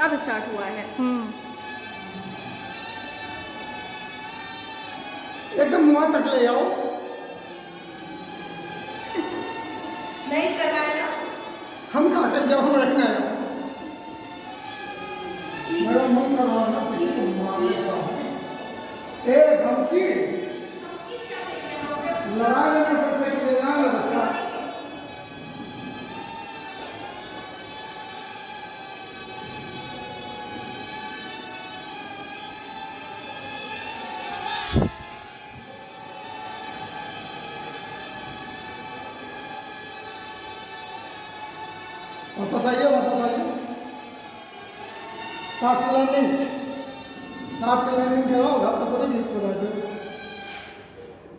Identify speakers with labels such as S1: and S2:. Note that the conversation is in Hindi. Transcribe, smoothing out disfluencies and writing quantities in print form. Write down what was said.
S1: अब स्टार्ट हुआ है।
S2: एकदम मुंह तक ले आओ।
S1: नहीं करवाए ना।
S2: हम खाते जब हम रखना है मेरा मन कर रहा है ना किसी को मारने का। ए धमकी लड़ा लेना पड़ता है कि ले जाना बच्चा। वापस आइए वापस आइए। साफ लैंडिंग करो वापस हो रही है।